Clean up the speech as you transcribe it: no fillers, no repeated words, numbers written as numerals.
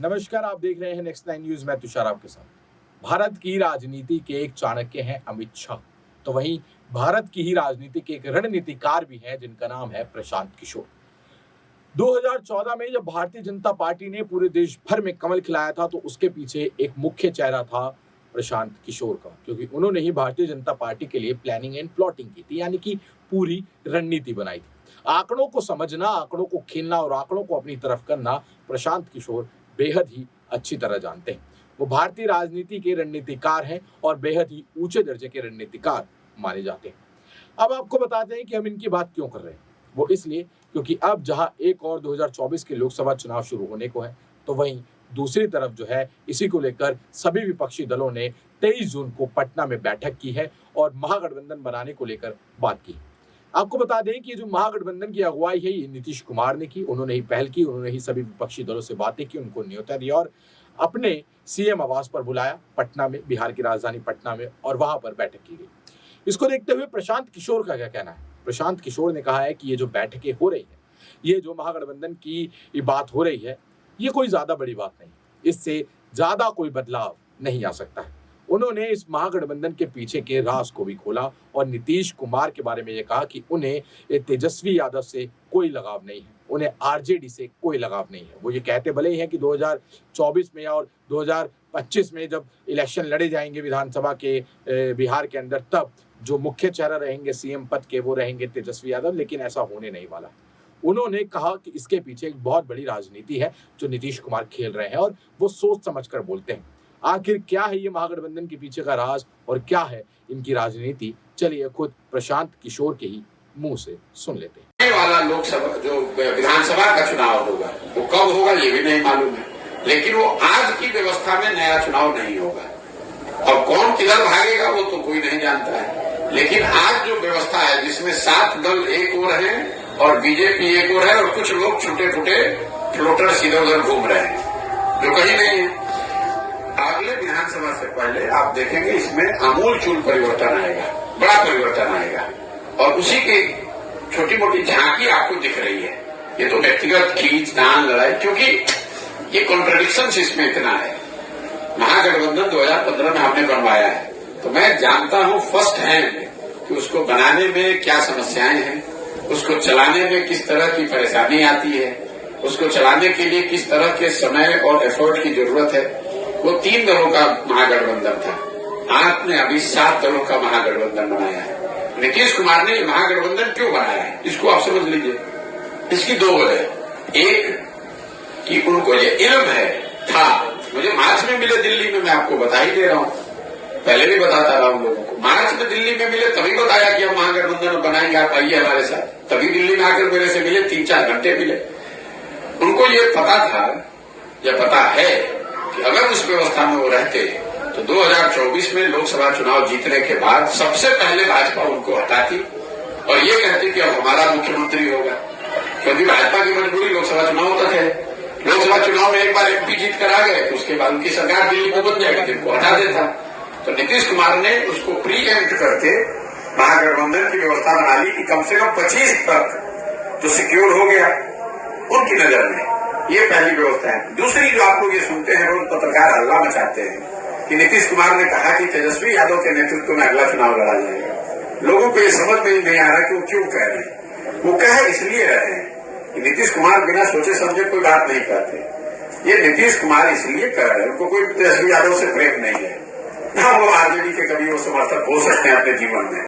नमस्कार, आप देख रहे हैं नेक्स्ट 9 न्यूज। मैं तुषार आपके साथ। भारत की राजनीति के एक चाणक्य हैं अमित शाह, तो वहीं भारत की ही राजनीति के एक रणनीतिकार भी हैं जिनका नाम है प्रशांत किशोर। 2014 में जब भारतीय जनता पार्टी ने पूरे देश भर में कमल खिलाया था, तो उसके पीछे एक मुख्य चेहरा था प्रशांत किशोर का, क्योंकि उन्होंने ही भारतीय जनता पार्टी के लिए प्लानिंग एंड प्लॉटिंग की थी, यानी कि पूरी रणनीति बनाई थी। आंकड़ों को समझना, आंकड़ों को खेलना और आंकड़ों को अपनी तरफ करना प्रशांत किशोर बेहद ही अच्छी तरह जानते हैं। वो भारतीय राजनीति के रणनीतिकार हैं और बेहद ही ऊंचे दर्जे के रणनीतिकार माने जाते हैं। अब आपको बताते हैं कि हम इनकी बात क्यों कर रहे हैं। वो इसलिए क्योंकि अब जहां एक और 2024 के लोकसभा चुनाव शुरू होने को है, तो वहीं दूसरी तरफ जो है इसी को लेकर सभी विपक्षी दलों ने 23 जून को पटना में बैठक की है और महागठबंधन बनाने को लेकर बात की। आपको बता दें कि जो महागठबंधन की अगुवाई है ये नीतीश कुमार ने की। उन्होंने ही पहल की, उन्होंने ही सभी विपक्षी दलों से बातें की, उनको न्योता दिया और अपने सीएम आवास पर बुलाया पटना में, बिहार की राजधानी पटना में, और वहां पर बैठक की गई। इसको देखते हुए प्रशांत किशोर का क्या कहना है? प्रशांत किशोर ने कहा है कि ये जो बैठकें हो रही है, ये जो महागठबंधन की ये बात हो रही है, ये कोई ज्यादा बड़ी बात नहीं, इससे ज्यादा कोई बदलाव नहीं आ सकता है। उन्होंने इस महागठबंधन के पीछे के राज को भी खोला और नीतीश कुमार के बारे में ये कहा कि उन्हें तेजस्वी यादव से कोई लगाव नहीं है, उन्हें आरजेडी से कोई लगाव नहीं है। वो ये कहते भले ही हैं कि 2024 में और 2025 में जब इलेक्शन लड़े जाएंगे विधानसभा के बिहार के अंदर, तब जो मुख्य चेहरा रहेंगे सीएम पद के वो रहेंगे तेजस्वी यादव, लेकिन ऐसा होने नहीं वाला। उन्होंने कहा कि इसके पीछे एक बहुत बड़ी राजनीति है जो नीतीश कुमार खेल रहे हैं और वो सोच समझकर बोलते हैं। आखिर क्या है ये महागठबंधन के पीछे का राज और क्या है इनकी राजनीति? चलिए खुद प्रशांत किशोर के ही मुंह से सुन लेते हैं। वाला लोकसभा जो विधानसभा का चुनाव होगा वो कब होगा ये भी नहीं मालूम है, लेकिन वो आज की व्यवस्था में नया चुनाव नहीं होगा। और कौन किधर भागेगा वो तो कोई नहीं जानता है, लेकिन आज जो व्यवस्था है जिसमें 7 दल एक ओर है और बीजेपी एक ओर है और कुछ लोग छोटे छोटे फ्लोटर्स इधर उधर घूम रहे हैं जो कहीं नहीं है। अगले विधानसभा से पहले आप देखेंगे इसमें आमूलचूल परिवर्तन आएगा, बड़ा परिवर्तन आएगा, और उसी की छोटी मोटी झांकी आपको दिख रही है। ये तो व्यक्तिगत खींचतान लड़ाई, क्योंकि ये कॉन्ट्रडिक्शन इसमें इतना है। महागठबंधन 2015 में हमने बनवाया है, तो मैं जानता हूं फर्स्ट हैंड कि उसको बनाने में क्या समस्याएं हैं, उसको चलाने में किस तरह की परेशानी आती है, उसको चलाने के लिए किस तरह के समय और एफर्ट की जरूरत है। वो 3 दलों का महागठबंधन था, आपने अभी 7 दलों का महागठबंधन बनाया है। नीतीश कुमार ने महागठबंधन क्यों बनाया है इसको आप समझ लीजिए। इसकी 2 वजह। एक कि उनको ये इल्म है था, मुझे मार्च में मिले दिल्ली में, मैं आपको बता ही दे रहा हूं, पहले भी बताता रहा हूं लोगों को। मार्च में दिल्ली में मिले तभी बताया कि हम महागठबंधन बनाएंगे, आप आइए हमारे साथ। तभी दिल्ली में आकर मेरे से मिले, 3-4 घंटे मिले। उनको ये पता था या पता है कि अगर उस व्यवस्था में वो रहते तो 2024 में लोकसभा चुनाव जीतने के बाद सबसे पहले भाजपा उनको हटाती और ये कहती कि अब हमारा मुख्यमंत्री होगा, क्योंकि भाजपा की मजबूरी लोकसभा चुनाव तक है। लोकसभा चुनाव में एक बार एमपी जीत कर आ गए तो उसके बाद उनकी सरकार दिल्ली में बन जाएगी, जिनको हटा देता। तो नीतीश कुमार ने उसको प्री एम्प्ट करके महागठबंधन की व्यवस्था बना ली कि कम से कम 25 तक जो सिक्योर हो गया उनकी नजर में। ये पहली व्यवस्था है। दूसरी जो आप लोग ये सुनते हैं, रोज पत्रकार हल्ला मचाते हैं कि नीतीश कुमार ने कहा कि तेजस्वी यादव के नेतृत्व में अगला चुनाव लड़ा जाएगा। लोगों को ये समझ में ही नहीं आ रहा कि वो क्यों कह रहे हैं। वो कह इसलिए रहे हैं कि नीतीश कुमार बिना सोचे समझे कोई बात नहीं करते। ये नीतीश कुमार इसलिए कह रहे हैं, उनको कोई तेजस्वी यादव से प्रेम नहीं है, ना वो आरजेडी के कभी वो समर्थक हो सकते हैं अपने जीवन में।